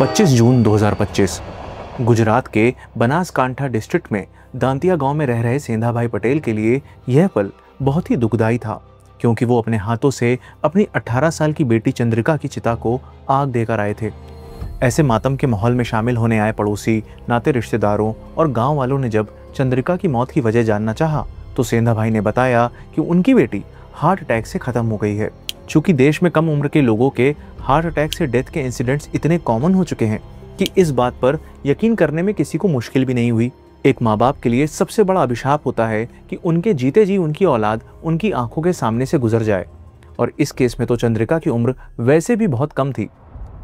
25 जून 2025 गुजरात के बनासकांठा डिस्ट्रिक्ट में दांतिया गांव में रह रहे सेंधाभाई पटेल के लिए यह पल बहुत ही दुखदायी था, क्योंकि वो अपने हाथों से अपनी 18 साल की बेटी चंद्रिका की चिता को आग देकर आए थे। ऐसे मातम के माहौल में शामिल होने आए पड़ोसी, नाते रिश्तेदारों और गांव वालों ने जब चंद्रिका की मौत की वजह जानना चाहा तो सेंधाभाई ने बताया कि उनकी बेटी हार्ट अटैक से खत्म हो गई है। चूंकि देश में कम उम्र के लोगों के हार्ट अटैक से डेथ के इंसिडेंट्स इतने कॉमन हो चुके हैं कि इस बात पर यकीन करने में किसी को मुश्किल भी नहीं हुई। एक माँ बाप के लिए सबसे बड़ा अभिशाप होता है कि उनके जीते जी उनकी औलाद उनकी आंखों के सामने से गुजर जाए, और इस केस में तो चंद्रिका की उम्र वैसे भी बहुत कम थी।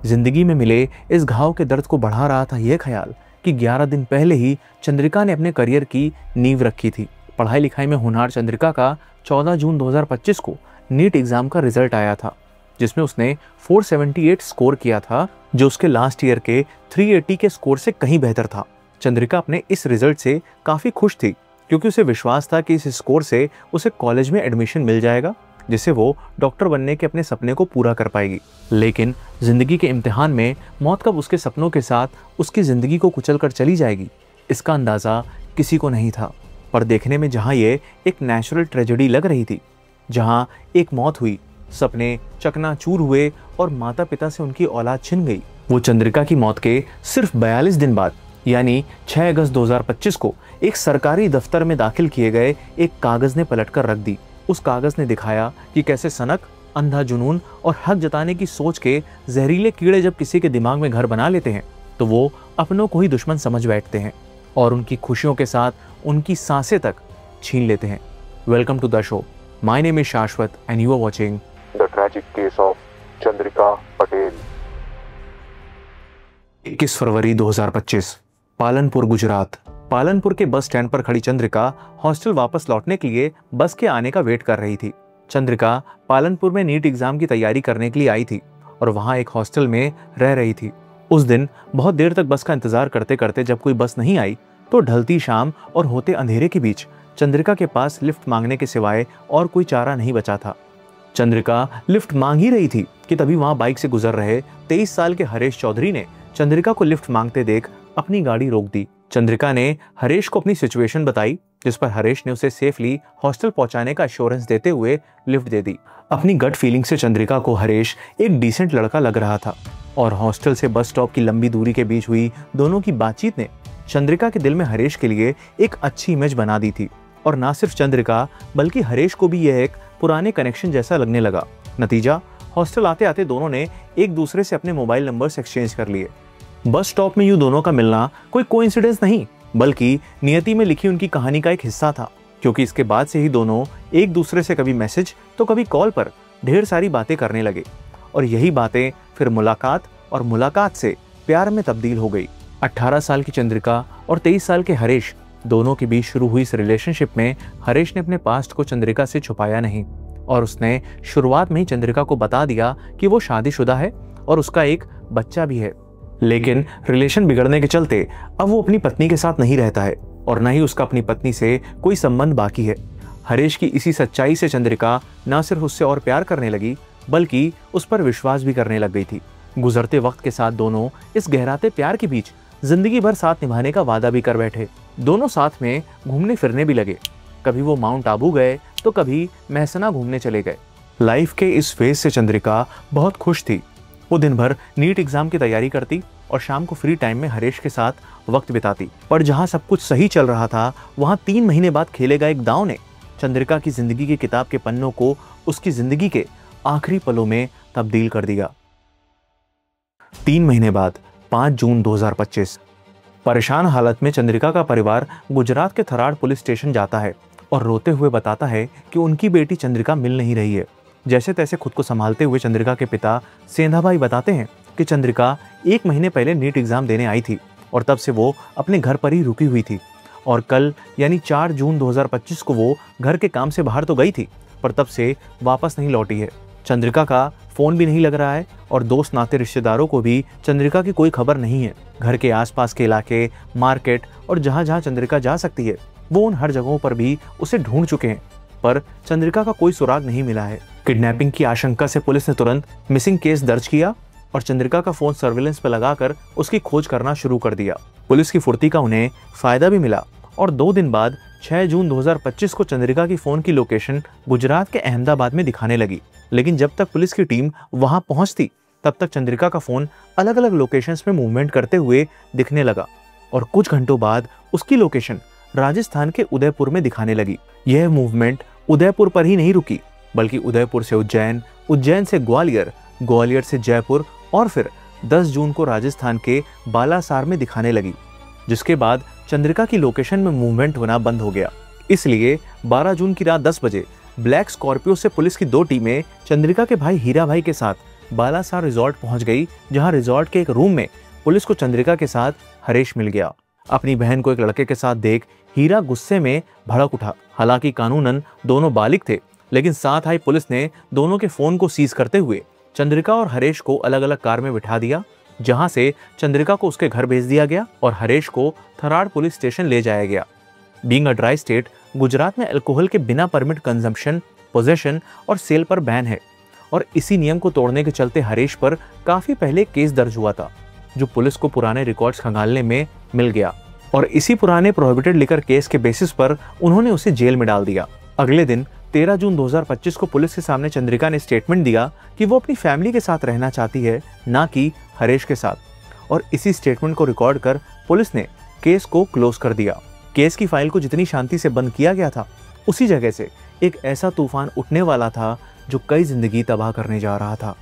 जिंदगी में मिले इस घाव के दर्द को बढ़ा रहा था यह ख्याल कि 11 दिन पहले ही चंद्रिका ने अपने करियर की नींव रखी थी। पढ़ाई लिखाई में होनहार चंद्रिका का 14 जून 2025 को नीट एग्जाम का रिजल्ट आया था, जिसमें उसने 478 स्कोर किया था, जो उसके लास्ट ईयर के 380 के स्कोर से कहीं बेहतर था। चंद्रिका अपने इस रिजल्ट से काफ़ी खुश थी, क्योंकि उसे विश्वास था कि इस स्कोर से उसे कॉलेज में एडमिशन मिल जाएगा, जिससे वो डॉक्टर बनने के अपने सपने को पूरा कर पाएगी। लेकिन जिंदगी के इम्तिहान में मौत कब उसके सपनों के साथ उसकी ज़िंदगी को कुचल कर चली जाएगी, इसका अंदाज़ा किसी को नहीं था। पर देखने में जहाँ ये एक नेचुरल ट्रेजेडी लग रही थी, जहाँ एक मौत हुई, सपने चकनाचूर हुए और माता पिता से उनकी औलाद छिन गई, वो चंद्रिका की मौत के सिर्फ 42 दिन बाद यानी 6 अगस्त 2025 को एक सरकारी दफ्तर में दाखिल किए गए एक कागज़ ने पलटकर रख दी। उस कागज़ ने दिखाया कि कैसे सनक, अंधा जुनून और हक जताने की सोच के जहरीले कीड़े जब किसी के दिमाग में घर बना लेते हैं तो वो अपनों को ही दुश्मन समझ बैठते हैं और उनकी खुशियों के साथ उनकी सांसें तक छीन लेते हैं। Welcome to the show. My name is Shashwat and you are watching the tragic case of Chandrika Patel. 21 February 2025 Palanpur, Gujarat. Palanpur के बस स्टैंड पर खड़ी चंद्रिका हॉस्टल वापस लौटने के लिए बस के आने का वेट कर रही थी। चंद्रिका पालनपुर में नीट एग्जाम की तैयारी करने के लिए आई थी और वहां एक हॉस्टल में रह रही थी। उस दिन बहुत देर तक बस का इंतजार करते करते जब कोई बस नहीं आई तो ढलती शाम और होते अंधेरे के बीच चंद्रिका के पास लिफ्ट मांगने के सिवाय और कोई चारा नहीं बचा था। चंद्रिका लिफ्ट मांग ही रही थी कि तभी वहां बाइक से गुजर रहे 23 साल के हरेश चौधरी ने चंद्रिका को लिफ्ट मांगते देख अपनी गाड़ी रोक दी। चंद्रिका ने हरेश को अपनी सिचुएशन बताई, जिस पर हरेश ने उसे सेफली हॉस्टल पहुंचाने का एश्योरेंस देते हुए लिफ्ट दे दी। अपनी गट फीलिंग से चंद्रिका को हरेश एक डिसेंट लड़का लग रहा था और हॉस्टल से बस स्टॉप की लंबी दूरी के बीच हुई दोनों की बातचीत ने चंद्रिका के दिल में हरेश के लिए एक अच्छी इमेज बना दी थी। और ना सिर्फ चंद्रिका बल्कि हरेश को भी यह एक पुराने कनेक्शन जैसा लगने लगा। नतीजा, हॉस्टल आते आते दोनों ने एक दूसरे से अपने मोबाइल नंबर्स एक्सचेंज कर लिए। बस स्टॉप में यूं दोनों का मिलना कोई कोइंसिडेंस नहीं, बल्कि नियति में लिखी उनकी कहानी का एक हिस्सा था, क्योंकि इसके बाद से ही दोनों एक दूसरे से कभी मैसेज तो कभी कॉल पर ढेर सारी बातें करने लगे और यही बातें फिर मुलाकात और मुलाकात से प्यार में तब्दील हो गई। 18 साल की चंद्रिका और 23 साल के हरेश दोनों के बीच शुरू हुई इस रिलेशनशिप में हरेश ने अपने पास्ट को चंद्रिका से छुपाया नहीं और उसने शुरुआत में ही चंद्रिका को बता दिया कि वो शादीशुदा है और उसका एक बच्चा भी है। लेकिन रिलेशन बिगड़ने के चलते अब वो अपनी पत्नी के साथ नहीं रहता है और न ही उसका अपनी पत्नी से कोई संबंध बाकी है। हरेश की इसी सच्चाई से चंद्रिका न सिर्फ उससे और प्यार करने लगी बल्कि उस पर विश्वास भी करने लग गई थी। गुजरते वक्त के साथ दोनों इस गहराते प्यार के बीच जिंदगी भर साथ निभाने का वादा भी कर बैठे। दोनों साथ में घूमने फिरने भी लगे। कभी वो माउंट आबू गए तो कभी महसना घूमने चले गए। लाइफ के इस फेज से चंद्रिका बहुत खुश थी। वो दिन भर नीट एग्जाम की तैयारी करती और शाम को फ्री टाइम में हरेश के साथ वक्त बिताती। पर जहां सब कुछ सही चल रहा था वहां 3 महीने बाद खेले गए एक दांव ने चंद्रिका की जिंदगी की किताब के पन्नों को उसकी जिंदगी के आखिरी पलों में तब्दील कर दिया। 3 महीने बाद 5 जून 2025 परेशान हालत में चंद्रिका का परिवार गुजरात के थराड़ पुलिस स्टेशन जाता है और रोते हुए बताता है कि उनकी बेटी चंद्रिका मिल नहीं रही है। जैसे तैसे खुद को संभालते हुए चंद्रिका के पिता सेंधाभाई बताते हैं कि चंद्रिका 1 महीने पहले नीट एग्जाम देने आई थी और तब से वो अपने घर पर ही रुकी हुई थी और कल यानी 4 जून 2025 को वो घर के काम से बाहर तो गई थी पर तब से वापस नहीं लौटी है। चंद्रिका का फ़ोन भी नहीं लग रहा है और दोस्त नाते रिश्तेदारों को भी चंद्रिका की कोई खबर नहीं है। घर के आसपास के इलाके, मार्केट और जहाँ जहाँ चंद्रिका जा सकती है वो उन हर जगहों पर भी उसे ढूंढ चुके हैं, पर चंद्रिका का कोई सुराग नहीं मिला है। किडनैपिंग की आशंका से पुलिस ने तुरंत मिसिंग केस दर्ज किया और चंद्रिका का फोन सर्विलेंस पर लगाकर उसकी खोज करना शुरू कर दिया। पुलिस की फुर्ती का उन्हें फायदा भी मिला और 2 दिन बाद 6 जून 2025 को चंद्रिका की फोन की लोकेशन गुजरात के अहमदाबाद में दिखाने लगी। लेकिन जब तक पुलिस की टीम वहां पहुंचती तब तक चंद्रिका का फोन अलग अलग लोकेशंस में मूवमेंट करते हुए दिखने लगा और कुछ घंटों बाद उसकी लोकेशन राजस्थान के उदयपुर में दिखाने लगी। यह मूवमेंट उदयपुर पर ही नहीं रुकी, बल्कि उदयपुर से उज्जैन, उज्जैन से ग्वालियर, ग्वालियर से जयपुर और फिर 10 जून को राजस्थान के बालासार में दिखाने लगी, जिसके बाद चंद्रिका की लोकेशन में मूवमेंट होना बंद हो गया। इसलिए 12 जून की रात 10 बजे ब्लैक स्कॉर्पियो से पुलिस की 2 टीमें चंद्रिका के भाई हीरा भाई के साथ बालासार रिजॉर्ट पहुंच गई, जहां रिजॉर्ट के एक रूम में पुलिस को चंद्रिका के साथ हरेश मिल गया। अपनी बहन को एक लड़के के साथ देख हीरा गुस्से में भड़क उठा। हालांकि कानूनन दोनों बालिग थे, लेकिन साथ आई पुलिस ने दोनों के फोन को सीज करते हुए चंद्रिका और हरेश को अलग अलग कार में बिठा दिया, जहां से चंद्रिका को उसके घर भेज दिया गया और हरेश को थराड़ पुलिस स्टेशन ले जाया गया। Being a dry state, Gujarat में अल्कोहल के बिना परमिट कंजम्पशन, पोजेशन और सेल पर बैन है और इसी नियम को तोड़ने के चलते हरेश पर काफी पहले केस दर्ज हुआ था, जो पुलिस को पुराने रिकॉर्ड्स खंगालने में मिल गया और इसी पुराने प्रोहिबिटेड लिकर केस के बेसिस पर उन्होंने उसे जेल में डाल दिया। अगले दिन 13 जून 2025 को पुलिस के सामने चंद्रिका ने स्टेटमेंट दिया कि वो अपनी फैमिली के साथ रहना चाहती है, ना कि हरेश के साथ, और इसी स्टेटमेंट को रिकॉर्ड कर पुलिस ने केस को क्लोज कर दिया। केस की फाइल को जितनी शांति से बंद किया गया था, उसी जगह से एक ऐसा तूफान उठने वाला था जो कई जिंदगी तबाह करने जा रहा था।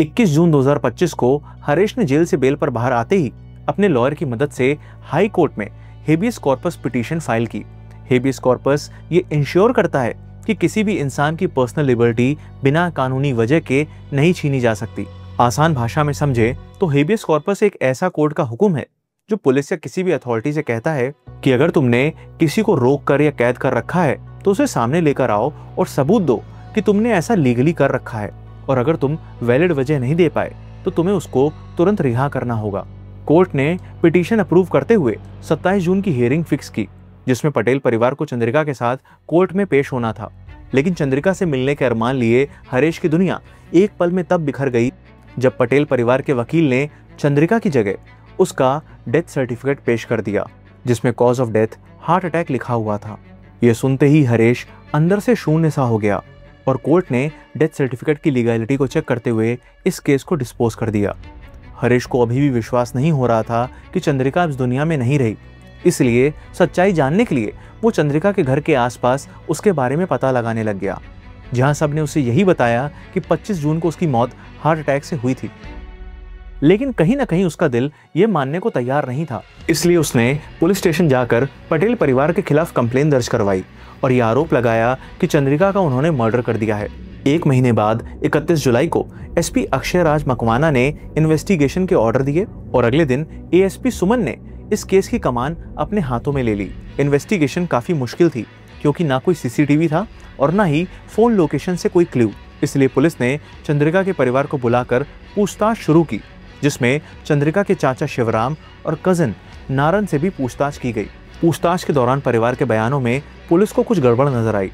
21 जून 2025 को हरेश ने जेल से बेल पर बाहर आते ही अपने लॉयर की मदद से हाई कोर्ट में हेबियस कॉर्पस पिटीशन फाइल की। हेबियस कॉर्पस ये इंश्योर करता है कि किसी भी इंसान की पर्सनल लिबर्टी बिना कानूनी वजह के नहीं छीनी जा सकती। आसान भाषा में समझे तो हेबियस कॉर्पस एक ऐसा कोर्ट का हुक्म है जो पुलिस या किसी भी अथॉरिटी से कहता है कि अगर तुमने किसी को रोक कर या कैद कर रखा है तो उसे सामने लेकर आओ और सबूत दो कि तुमने ऐसा लीगली कर रखा है, और अगर तुम वैलिड वजह नहीं दे पाए तो तुम्हें उसको तुरंत रिहा करना होगा। कोर्ट ने पिटीशन अप्रूव करते हुए 27 जून की हियरिंग फिक्स की, जिसमें पटेल परिवार को चंद्रिका के साथ कोर्ट में पेश होना था। लेकिन चंद्रिका से मिलने के अरमान लिए हरेश की दुनिया एक पल में तब बिखर गई जब पटेल परिवार के वकील ने चंद्रिका की जगह उसका डेथ सर्टिफिकेट पेश कर दिया, जिसमें cause of death heart attack लिखा हुआ था। यह सुनते ही हरेश अंदर से शून्य सा हो गया और कोर्ट ने डेथ सर्टिफिकेट की लीगैलिटी को चेक करते हुए इस केस को डिस्पोज कर दिया। हरेश को अभी भी विश्वास नहीं हो रहा था कि चंद्रिका इस दुनिया में नहीं रही, इसलिए सच्चाई जानने के लिए वो चंद्रिका के घर के आसपास उसके बारे में पता लगाने लग गया, जहां सबने उसे यही बताया कि 25 जून को उसकी मौत हार्ट अटैक से हुई थी। लेकिन कहीं ना कहीं उसका दिल ये मानने को तैयार नहीं था, इसलिए उसने पुलिस स्टेशन जाकर पटेल परिवार के खिलाफ कंप्लेन दर्ज करवाई और ये आरोप लगाया कि चंद्रिका का उन्होंने मर्डर कर दिया है। 1 महीने बाद 31 जुलाई को एसपी अक्षय राज मकवाना ने इन्वेस्टिगेशन के ऑर्डर दिए और अगले दिन एएसपी सुमन ने इस केस की कमान अपने हाथों में ले ली। इन्वेस्टिगेशन काफी मुश्किल थी क्योंकि ना कोई सीसीटीवी था और ना ही फोन लोकेशन से कोई क्लू, इसलिए पुलिस ने चंद्रिका के परिवार को बुलाकर पूछताछ शुरू की, जिसमें चंद्रिका के चाचा शिवराम और कजिन नारन से भी पूछताछ की गई। पूछताछ के दौरान परिवार के बयानों में पुलिस को कुछ गड़बड़ नजर आई।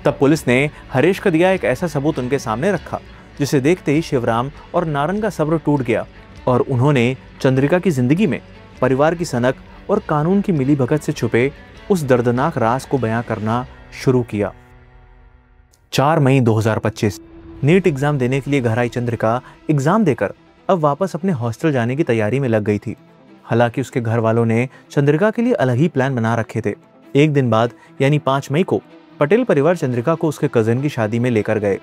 तब पुलिस ने हरेश का दिया एक ऐसा सबूत उनके सामने रखा, जिसे देखते ही शिवराम और नारन का सब्र टूट गया और उन्होंने चंद्रिका की जिंदगी में परिवार की सनक और कानून की मिलीभगत से छुपे उस दर्दनाक राज को बयां करना शुरू किया। 4 मई 2025 नीट एग्जाम देने के लिए घर आई चंद्रिका एग्जाम देकर अब वापस अपने हॉस्टल जाने की तैयारी में लग गई थी। हालांकि उसके घर वालों ने चंद्रिका के लिए अलग ही प्लान बना रखे थे। एक दिन बाद यानी 5 मई को पटेल परिवार चंद्रिका को उसके कजिन की शादी में लेकर गए,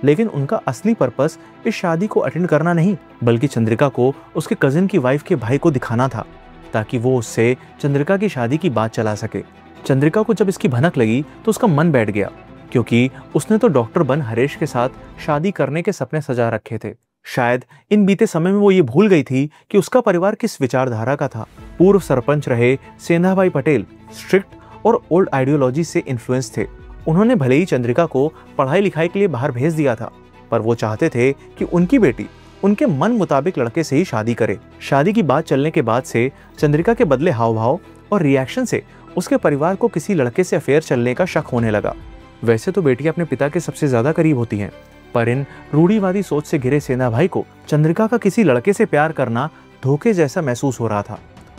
लेकिन उनका असली पर्पस इस शादी को अटेंड करना नहीं, बल्कि चंद्रिका को उसके कजिन की वाइफ के भाई को दिखाना था, ताकि वो उससे चंद्रिका की शादी की बात चला सके। चंद्रिका को जब इसकी भनक लगी तो उसका मन बैठ गया, क्योंकि उसने तो डॉक्टर बन हरेश के साथ शादी करने के सपने सजा रखे थे। शायद इन बीते समय में वो ये भूल गई थी कि उसका परिवार किस विचारधारा का था। पूर्व सरपंच रहे सेंधाभाई पटेल स्ट्रिक्ट और ओल्ड आइडियोलॉजी से इन्फ्लुएंस थे। उन्होंने भले ही चंद्रिका को पढ़ाई लिखाई के लिए बाहर भेज दिया था, पर वो चाहते थे कि उनकी बेटी उनके मन मुताबिक लड़के से ही शादी करे। शादी की बात चलने के बाद से चंद्रिका के बदले हाव भाव और रिएक्शन से उसके परिवार को किसी लड़के से अफेयर चलने का शक होने लगा। वैसे तो बेटी अपने पिता के सबसे ज्यादा करीब होती हैं, पर इन रूढ़िवादी सोच से घिरे सेना भाई को चंद्रिका का किसी लड़के से प्यार करना धोखे जैसा महसूस हो रहा था।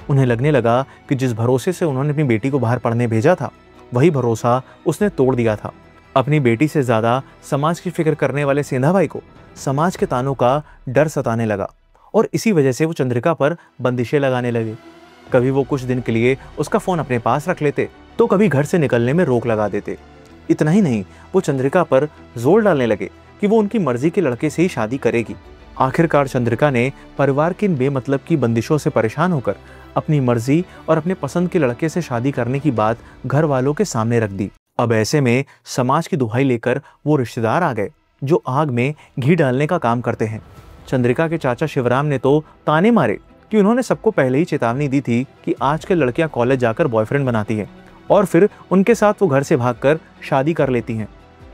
उन्हें लगने लगा कि जिस भरोसे से उन्होंने अपनी बेटी को बाहर पढ़ने भेजा था, वही भरोसा उसने तोड़ दिया था। अपनी बेटी से ज्यादा समाज की फिक्र करने वाले सेना भाई को समाज के तानों का डर सताने लगा और इसी वजह से वो चंद्रिका पर बंदिशें लगाने लगे। कभी वो कुछ दिन के लिए उसका फोन अपने पास रख लेते, तो कभी घर से निकलने में रोक लगा देते। इतना ही नहीं, वो चंद्रिका पर जोर डालने लगे कि वो उनकी मर्जी के लड़के से ही शादी करेगी। आखिरकार चंद्रिका ने परिवार की इन बेमतलब की बंदिशों से परेशान होकर अपनी मर्जी और अपने पसंद के लड़के से शादी करने की बात घर वालों के सामने रख दी। अब ऐसे में समाज की दुहाई लेकर वो रिश्तेदार आ गए जो आग में घी डालने का काम करते हैं। चंद्रिका के चाचा शिवराम ने तो ताने मारे कि उन्होंने सबको पहले ही चेतावनी दी थी कि आजकल लड़कियां कॉलेज जाकर बॉयफ्रेंड बनाती हैं और फिर उनके साथ वो घर से भागकर शादी कर लेती हैं।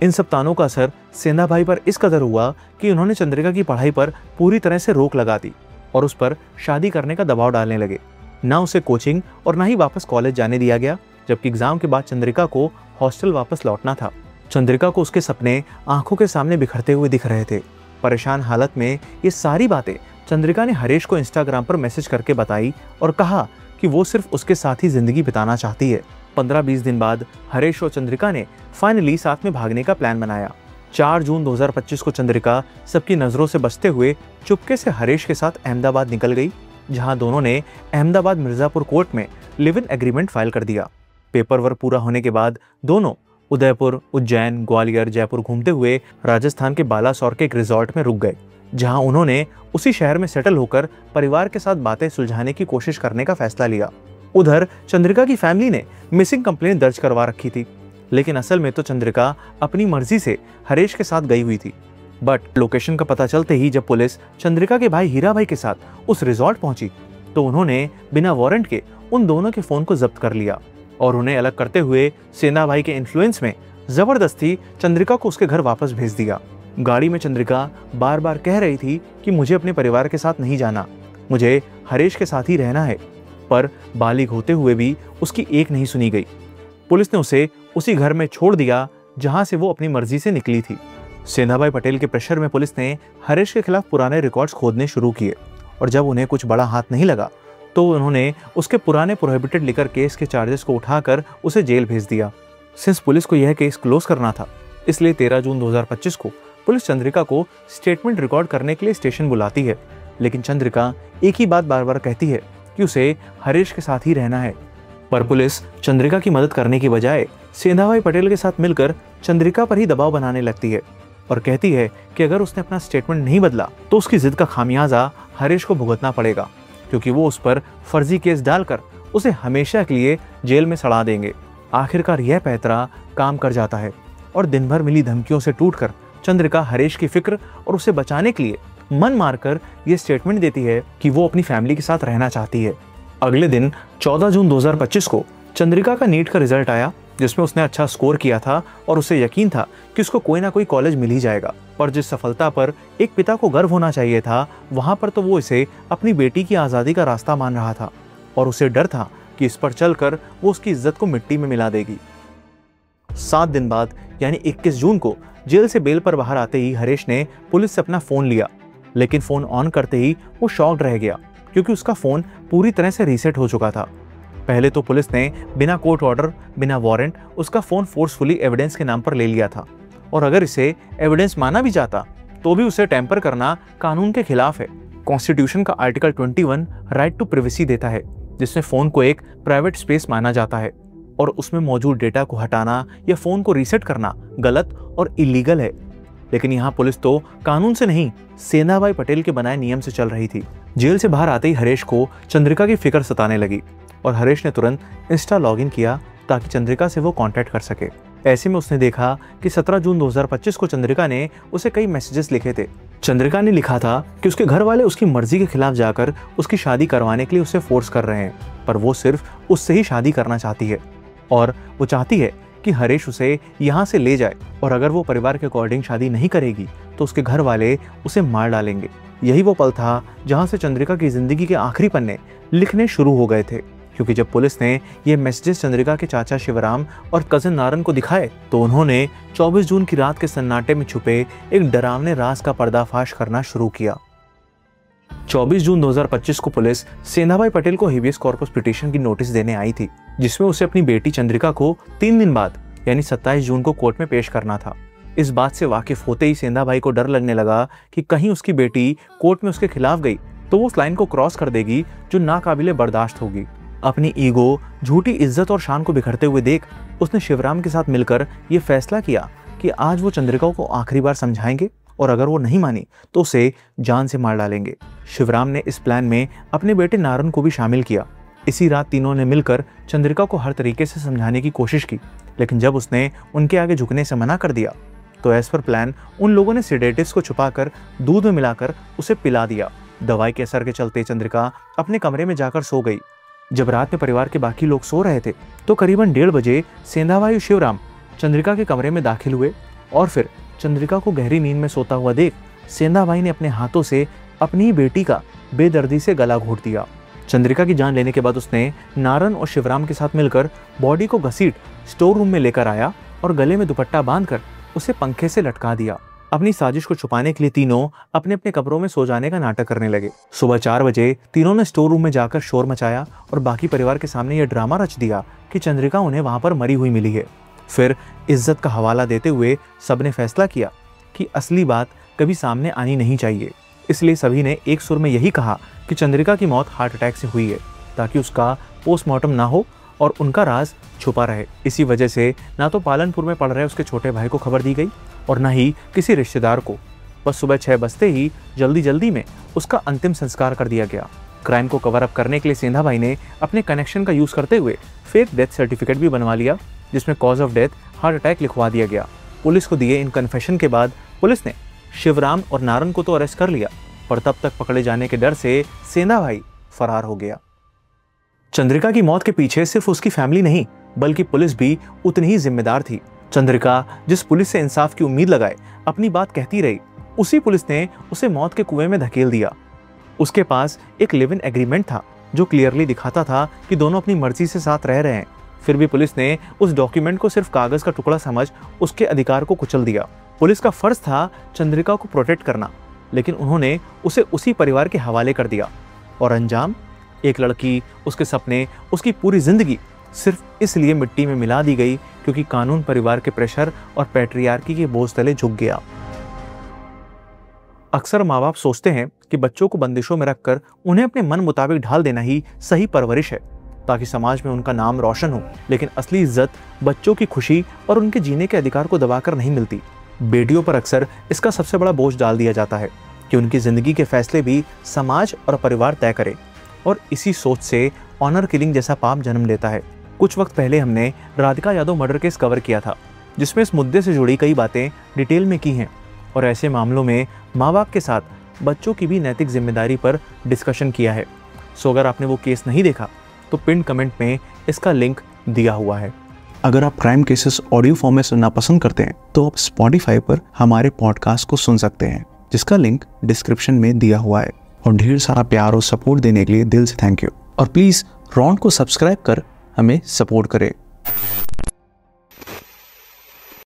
इन सब तानों का असर सेना भाई पर इस कदर हुआ कि उन्होंने चंद्रिका की पढ़ाई पर पूरी तरह से रोक लगा दी और उस पर शादी करने का दबाव डालने लगे। ना उसे कोचिंग और ना ही वापस कॉलेज जाने दिया गया, जबकि एग्जाम के बाद चंद्रिका को हॉस्टल वापस लौटना था। चंद्रिका को उसके सपने आंखों के सामने बिखरते हुए दिख रहे थे। परेशान हालत में ये सारी बातें चंद्रिका ने हरेश को इंस्टाग्राम पर मैसेज करके बताई और कहा कि वो सिर्फ उसके साथ ही जिंदगी बिताना चाहती है। 15-20 दिन बाद हरेश और चंद्रिका ने फाइनली साथ में भागने का प्लान बनाया। 4 जून 2025 को चंद्रिका सबकी नजरों से बचते हुए चुपके से हरेश के साथ अहमदाबाद निकल गई, जहां दोनों ने अहमदाबाद मिर्जापुर कोर्ट में लिव इन एग्रीमेंट फाइल कर दिया। पेपर वर्क पूरा होने के बाद दोनों उदयपुर, उज्जैन, ग्वालियर, जयपुर घूमते हुए राजस्थान के बालासोर के एक रिजॉर्ट में रुक गए, जहां उन्होंने उसी शहर में सेटल होकर परिवार के साथ बातें सुलझाने की कोशिश करने का फैसला लिया। उधर चंद्रिका की फैमिली ने मिसिंग कंप्लेंट दर्ज करवा रखी थी, लेकिन असल में तो चंद्रिका अपनी मर्जी से हरेश के साथ गई हुई थी। बट लोकेशन का पता चलते ही जब पुलिस चंद्रिका के भाई हीरा भाई के साथ उस रिजॉर्ट पहुंची, तो उन्होंने बिना वारंट के उन दोनों के फोन को जब्त कर लिया और उन्हें अलग करते हुए सेना भाई के इन्फ्लुएंस में जबरदस्ती चंद्रिका को उसके घर वापस भेज दिया। गाड़ी में चंद्रिका बार बार कह रही थी कि मुझे अपने परिवार के साथ नहीं जाना, मुझे हरेश के साथ ही रहना है, पर बालिग होते हुए भी उसकी एक नहीं सुनी गई। पुलिस ने उसे उसी घर में छोड़ दिया जहां से वो अपनी मर्जी से निकली थी। सेनाभाई पटेल के प्रेशर में पुलिस ने हरेश के खिलाफ पुराने रिकॉर्ड्स खोदने शुरू किए और जब उन्हें कुछ बड़ा हाथ नहीं लगा तो उन्होंने उसके पुराने प्रोहिबिटेड लिकर केस के चार्जेस को उठाकर उसे जेल भेज दिया। सिंस पुलिस को यह केस क्लोज करना था, इसलिए 13 जून 2025 को पुलिस चंद्रिका को स्टेटमेंट रिकॉर्ड करने के लिए स्टेशन बुलाती है, लेकिन चंद्रिका एक ही बात बार बार कहती है कि उसे हरेश के साथ ही रहना है। पर पुलिस चंद्रिका की मदद करने की बजाय सेनाभाई पटेल के साथ मिलकर चंद्रिका पर ही दबाव बनाने लगती है और कहती है कि अगर उसने अपना स्टेटमेंट नहीं बदला तो उसकी जिद का खामियाजा हरेश को भुगतना पड़ेगा, क्योंकि वो उस पर फर्जी केस डालकर उसे हमेशा के लिए जेल में सड़ा देंगे। आखिरकार यह पैतरा काम कर जाता है और दिन भर मिली धमकियों से टूटकर चंद्रिका हरेश की फिक्र और उसे बचाने के लिए मन मारकर यह स्टेटमेंट देती है कि वो अपनी फैमिली के साथ रहना चाहती है। अगले दिन 14 जून 2025 को चंद्रिका का नीट का रिजल्ट आया, जिसमें उसने अच्छा स्कोर किया था और उसे यकीन था कि उसको कोई ना कोई कॉलेज मिल ही जाएगा। पर जिस सफलता पर एक पिता को गर्व होना चाहिए था, वहां पर तो वो इसे अपनी बेटी की आज़ादी का रास्ता मान रहा था और उसे डर था कि इस पर चलकर वो उसकी इज्जत को मिट्टी में मिला देगी। 7 दिन बाद यानी 21 जून को जेल से बेल पर बाहर आते ही हरेश ने पुलिस से अपना फोन लिया, लेकिन फोन ऑन करते ही वो शॉक्ड रह गया क्योंकि उसका फोन पूरी तरह से रीसेट हो चुका था। पहले तो पुलिस ने बिना कोर्ट ऑर्डर, बिना वारंट उसका फोन फोर्सफुली एविडेंस के नाम पर ले लिया था और अगर इसे एविडेंस माना भी जाता तो भी उसे टेम्पर करना कानून के खिलाफ है। कॉन्स्टिट्यूशन का आर्टिकल 21 राइट टू प्राइवेसी देता है, जिसमें फोन को एक प्राइवेट स्पेस माना जाता है और उसमें मौजूद डेटा को हटाना या फोन को रीसेट करना गलत और इलीगल है। लेकिन यहाँ पुलिस तो कानून से नहीं, सेनाभाई पटेल के बनाए नियम से चल रही थी। जेल से बाहर आते ही हरेश को चंद्रिका की फिक्र सताने लगी और हरेश ने तुरंत इंस्टा लॉगिन किया ताकि चंद्रिका से वो कांटेक्ट कर सके। ऐसे में उसने देखा कि 17 जून 2025 को चंद्रिका ने उसे कई मैसेजेस लिखे थे। चंद्रिका ने लिखा था कि उसके घर वाले उसकी मर्जी के खिलाफ जाकर उसकी शादी करवाने के लिए उसे फोर्स कर रहे हैं, पर वो सिर्फ उससे ही शादी करना चाहती है और वो चाहती है कि हरेश उसे यहाँ से ले जाए और अगर वो परिवार के अकॉर्डिंग शादी नहीं करेगी तो उसके घर वाले उसे मार डालेंगे। यही वो पल था जहाँ से चंद्रिका की जिंदगी के आखिरी पन्ने लिखने शुरू हो गए थे। क्योंकि जब पुलिस ने ये मैसेजेस चंद्रिका के चाचा शिवराम और कजिन नारन को दिखाए तो उन्होंने 24 जून की रात के सन्नाटे में छुपे एक डरावने राज का पर्दाफाश करना शुरू किया। 24 जून 2025 को पुलिस सेंधाबाई पटेल को हेबियस कॉर्पस पिटीशन की नोटिस देने आई थी, जिसमें उसे अपनी बेटी चंद्रिका को 3 दिन बाद यानी 27 जून को कोर्ट में पेश करना था। इस बात से वाकिफ होते ही सेंधाबाई को डर लगने लगा कि कहीं उसकी बेटी कोर्ट में उसके खिलाफ गई तो वो उस लाइन को क्रॉस कर देगी जो नाकाबिले बर्दाश्त होगी। अपनी ईगो, झूठी इज्जत और शान को बिखरते हुए देख उसने शिवराम के साथ मिलकर ये फैसला किया कि आज वो चंद्रिका को आखिरी बार समझाएंगे और अगर वो नहीं मानी तो उसे जान से मार डालेंगे। शिवराम ने इस प्लान में अपने बेटे नारन को भी शामिल किया। इसी रात तीनों ने मिलकर चंद्रिका को हर तरीके से समझाने की कोशिश की, लेकिन जब उसने उनके आगे झुकने से मना कर दिया तो एज पर प्लान उन लोगों ने सेडेटिव्स को छुपाकर दूध में मिलाकर उसे पिला दिया। दवाई के असर के चलते चंद्रिका अपने कमरे में जाकर सो गई। जब रात में परिवार के बाकी लोग सो रहे थे तो करीबन 1:30 बजे सेंधाबाई और शिवराम चंद्रिका के कमरे में दाखिल हुए और फिर चंद्रिका को गहरी नींद में सोता हुआ देख सेंधाबाई ने अपने हाथों से अपनी बेटी का बेदर्दी से गला घोट दिया। चंद्रिका की जान लेने के बाद उसने नारन और शिवराम के साथ मिलकर बॉडी को घसीट स्टोर रूम में लेकर आया और गले में दुपट्टा बांधकर उसे पंखे से लटका दिया। अपनी साजिश को छुपाने के लिए तीनों अपने अपने कमरों में सो जाने का नाटक करने लगे। सुबह 4 बजे तीनों ने स्टोर रूम में जाकर शोर मचाया और बाकी परिवार के सामने यह ड्रामा रच दिया कि चंद्रिका उन्हें वहां पर मरी हुई मिली है। फिर इज्जत का हवाला देते हुए सबने फैसला किया कि असली बात कभी सामने आनी नहीं चाहिए। इसलिए सभी ने एक सुर में यही कहा कि चंद्रिका की मौत हार्ट अटैक से हुई है ताकि उसका पोस्टमार्टम ना हो और उनका राज छुपा रहे। इसी वजह से ना तो पालनपुर में पढ़ रहे उसके छोटे भाई को खबर दी गई और ना ही किसी रिश्तेदार को। बस सुबह 6 बजते ही जल्दी में उसका अंतिम संस्कार कर दिया गया। क्राइम को कवर अप करने के लिए सेंधाबाई ने अपने कनेक्शन का यूज करते हुए फेक डेथ सर्टिफिकेट भी बनवा लिया, जिसमें cause of death heart attack लिखवा दिया गया। पुलिस को दिए इन कन्फेशन के बाद पुलिस ने शिवराम और नारन को तो अरेस्ट कर लिया, पर तब तक पकड़े जाने के डर से सेंधाबाई फरार हो गया। चंद्रिका की मौत के पीछे सिर्फ उसकी फैमिली नहीं बल्कि पुलिस भी उतनी ही जिम्मेदार थी। चंद्रिका जिस पुलिस से इंसाफ की उम्मीद लगाए अपनी बात कहती रही, उसी पुलिस ने उसे मौत के कुएं में धकेल दिया। उसके पास एक लिव इन एग्रीमेंट था जो क्लियरली दिखाता था कि दोनों अपनी मर्जी से साथ रह रहे हैं। फिर भी पुलिस ने उस डॉक्यूमेंट को सिर्फ कागज का टुकड़ा समझ उसके अधिकार को कुचल दिया। पुलिस का फर्ज था चंद्रिका को प्रोटेक्ट करना, लेकिन उन्होंने उसे उसी परिवार के हवाले कर दिया और अंजाम, एक लड़की, उसके सपने, उसकी पूरी जिंदगी सिर्फ इसलिए मिट्टी में मिला दी गई क्योंकि कानून परिवार के प्रेशर और पैट्रियार्की के बोझ तले झुक गया। अक्सर माँ बाप सोचते हैं कि बच्चों को बंदिशों में रखकर उन्हें अपने मन मुताबिक ढाल देना ही सही परवरिश है ताकि समाज में उनका नाम रोशन हो, लेकिन असली इज्जत बच्चों की खुशी और उनके जीने के अधिकार को दबाकर नहीं मिलती। बेटियों पर अक्सर इसका सबसे बड़ा बोझ डाल दिया जाता है कि उनकी जिंदगी के फैसले भी समाज और परिवार तय करे, और इसी सोच से ऑनर किलिंग जैसा पाप जन्म लेता है। कुछ वक्त पहले हमने Radhika Yadav murder case cover किया था, जिसमें इस मुद्दे से जुड़ी कई बातें डिटेल में की हैं और ऐसे मामलों में माँ बाप के साथ बच्चों की भी नैतिक जिम्मेदारी पर डिस्कशन किया है। सो अगर आपने वो केस नहीं देखा तो पिन कमेंट में इसका लिंक दिया हुआ है। अगर आप क्राइम केसेस ऑडियो फॉर्म में सुनना पसंद करते हैं तो आप स्पॉटिफाई पर हमारे पॉडकास्ट को सुन सकते हैं, जिसका लिंक डिस्क्रिप्शन में दिया हुआ है। और ढेर सारा प्यार और सपोर्ट देने के लिए दिल से थैंक यू। और प्लीज़ रॉन्ड को सब्सक्राइब कर हमें सपोर्ट करें।